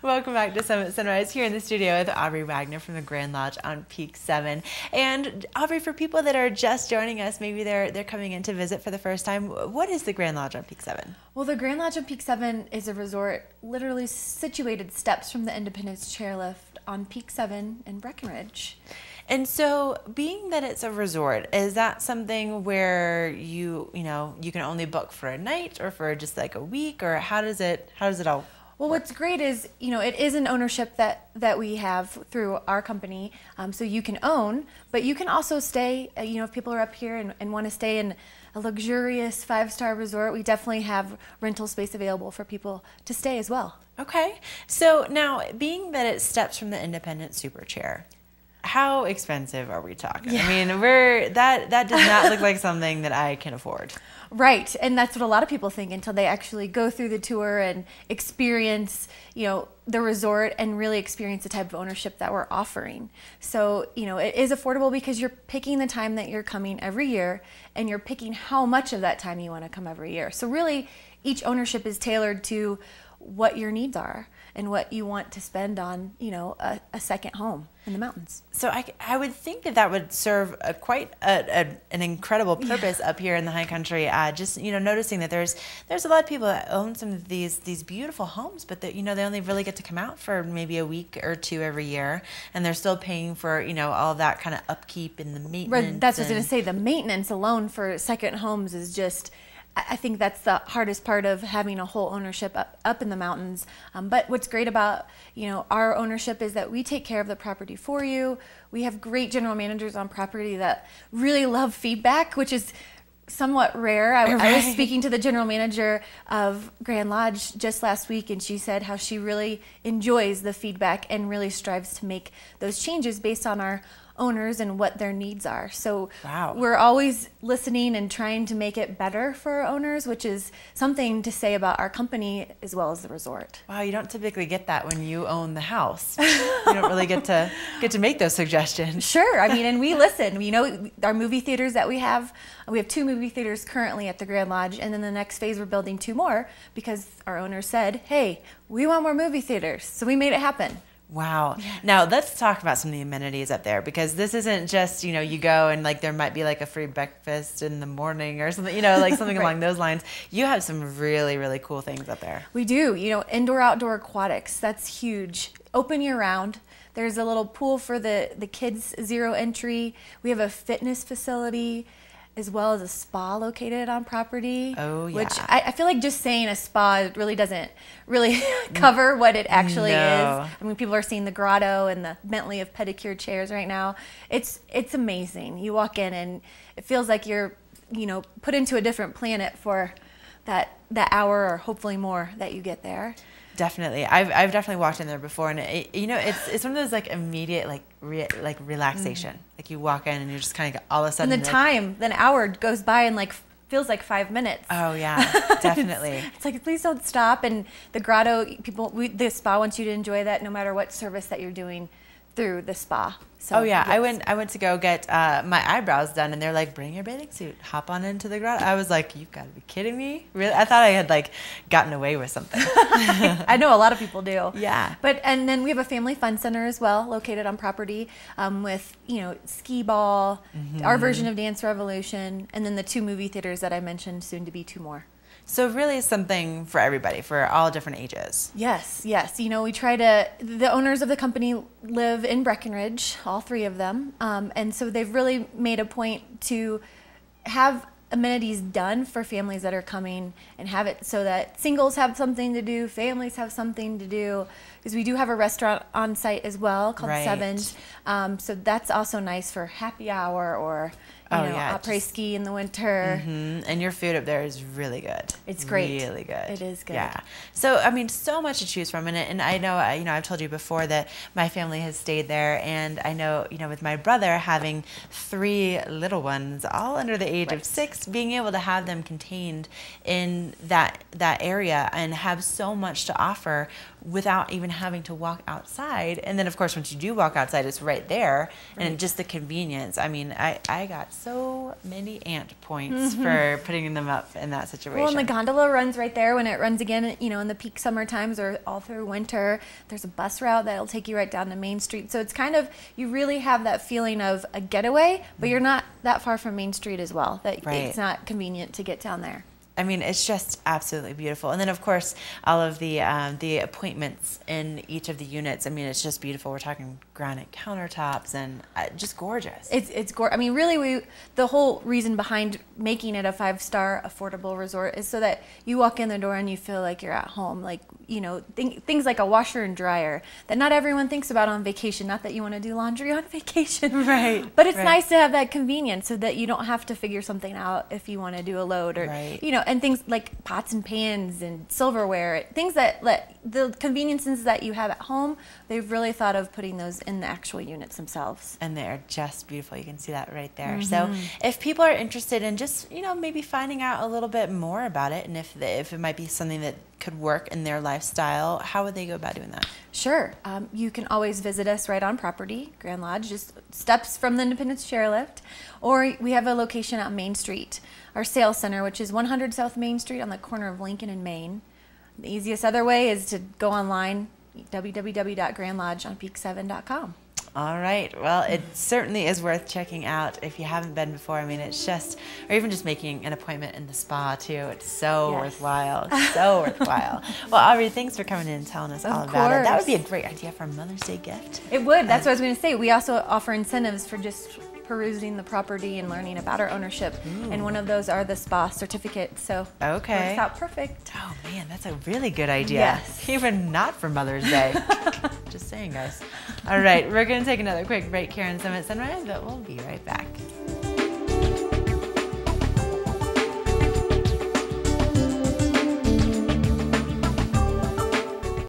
Welcome back to Summit Sunrise here in the studio with Aubrey Wagner from the Grand Lodge on Peak 7. And Aubrey, for people that are just joining us, maybe they're coming in to visit for the first time, what is the Grand Lodge on Peak 7? Well, the Grand Lodge on Peak 7 is a resort literally situated steps from the Independence Chairlift on Peak 7 in Breckenridge. And so, being that it's a resort, is that something where you can only book for a night or for just like a week, or how does it all? Well, what's great is, it is an ownership that we have through our company. So you can own, but you can also stay, if people are up here and want to stay in a luxurious 5-star resort, we definitely have rental space available for people to stay as well. Okay. So now, being that it steps from the Independent Super Chair, how expensive are we talking? Yeah. I mean, that does not look like something that I can afford. Right, and that's what a lot of people think until they actually go through the tour and experience, the resort and really experience the type of ownership that we're offering. So, it is affordable because you're picking the time that you're coming every year, and you're picking how much of that time you want to come every year. So really, each ownership is tailored to what your needs are and what you want to spend on, a second home in the mountains. So I would think that would serve quite an incredible purpose up here in the high country. Just noticing that there's a lot of people that own some of these beautiful homes, but that they only really get to come out for maybe a week or two every year, and they're still paying for all of that kind of upkeep and the maintenance. Right, that's what I was going to say. The maintenance alone for second homes is just, I think that's the hardest part of having a whole ownership up in the mountains. But what's great about our ownership is that we take care of the property for you. We have great general managers on property that really love feedback, which is somewhat rare. I was speaking to the general manager of Grand Lodge just last week, and she said how she really enjoys the feedback and really strives to make those changes based on our owners and what their needs are. So we're always listening and trying to make it better for our owners, which is something to say about our company as well as the resort. Wow, you don't typically get that when you own the house. You don't really get to make those suggestions. Sure, and we listen. Our movie theaters that we have 2 movie theaters currently at the Grand Lodge, and then the next phase we're building 2 more because our owner said, hey, we want more movie theaters. So we made it happen. Wow. Yeah. Now let's talk about some of the amenities up there, because this isn't just, you go and there might be a free breakfast in the morning or something, something Right. along those lines. You have some really, really cool things up there. We do, indoor outdoor aquatics. That's huge. Open year round. There's a little pool for the kids, 0 entry. We have a fitness facility as well as a spa located on property. Oh, yeah. Which I feel like just saying a spa really doesn't cover what it actually is. People are seeing the grotto and the Bentley of pedicure chairs right now. It's amazing. You walk in and it feels like you're, put into a different planet for that hour or hopefully more that you get there. Definitely. I've definitely walked in there before, and it's one of those immediate relaxation. You walk in and you're just kind of all of a sudden. And the hour goes by and feels like 5 minutes. Oh yeah, definitely. It's please don't stop. And the grotto, the spa wants you to enjoy that no matter what service that you're doing through the spa. So, oh yeah, yes. I went to go get my eyebrows done, and they're like, bring your bathing suit, hop on into the grotto. I was like, you've got to be kidding me. Really? I thought I had gotten away with something. I know a lot of people do. Yeah. And then we have a family fun center as well, located on property, with skee ball, our version of Dance Revolution, and then the 2 movie theaters that I mentioned, soon to be 2 more. So really something for everybody, for all different ages. Yes. We try the owners of the company live in Breckenridge, all 3 of them. And so they've really made a point to have amenities done for families that are coming, and have it so that singles have something to do, families have something to do, because we do have a restaurant on site as well called Sevens. So that's also nice for happy hour or après-ski in the winter. And your food up there is really good. It's great. Really good. It is good. Yeah. So, so much to choose from. And I know, I've told you before that my family has stayed there. And I know, with my brother having 3 little ones, all under the age of 6, being able to have them contained in that area and have so much to offer without even having to walk outside. And then, of course, once you do walk outside, it's right there. And just the convenience. I mean, I got so many ant points for putting them up in that situation. Well, and the gondola runs right there when it runs again, you know, in the peak summer times or all through winter. There's a bus route that'll take you right down to Main Street. So it's kind of, you really have that feeling of a getaway, but you're not that far from Main Street as well. That it's not convenient to get down there. I mean, it's just absolutely beautiful. And then, of course, all of the appointments in each of the units. I mean, it's just beautiful. We're talking granite countertops and just gorgeous. It's gorgeous. I mean, really, the whole reason behind making it a 5-star affordable resort is so that you walk in the door and you feel like you're at home. Like, you know, things like a washer and dryer that not everyone thinks about on vacation. Not that you want to do laundry on vacation. Right. But it's nice to have that convenience so that you don't have to figure something out if you want to do a load or, you know, and things like pots and pans and silverware, things that the conveniences that you have at home, they've really thought of putting those in the actual units themselves. And they're just beautiful. You can see that right there. So if people are interested in just, you know, maybe finding out a little bit more about it, and if it might be something that could work in their lifestyle, how would they go about doing that? Sure. You can always visit us right on property, Grand Lodge, just steps from the Independence Chairlift, or we have a location on Main Street, our sales center, which is 100 South Main Street on the corner of Lincoln and Main. The easiest other way is to go online, www.grandlodgeonpeak7.com. All right. Well, it certainly is worth checking out if you haven't been before. I mean, it's just, or even just making an appointment in the spa too. It's so worthwhile. So worthwhile. Well, Aubrey, thanks for coming in and telling us all about it. That would be a great idea for a Mother's Day gift. It would. That's what I was going to say. We also offer incentives for just perusing the property and learning about our ownership. And one of those are the spa certificates. So works out perfect. Oh man, that's a really good idea. Yes. Even not for Mother's Day. Just saying, guys. All right, we're going to take another quick break here on Summit Sunrise, but we'll be right back.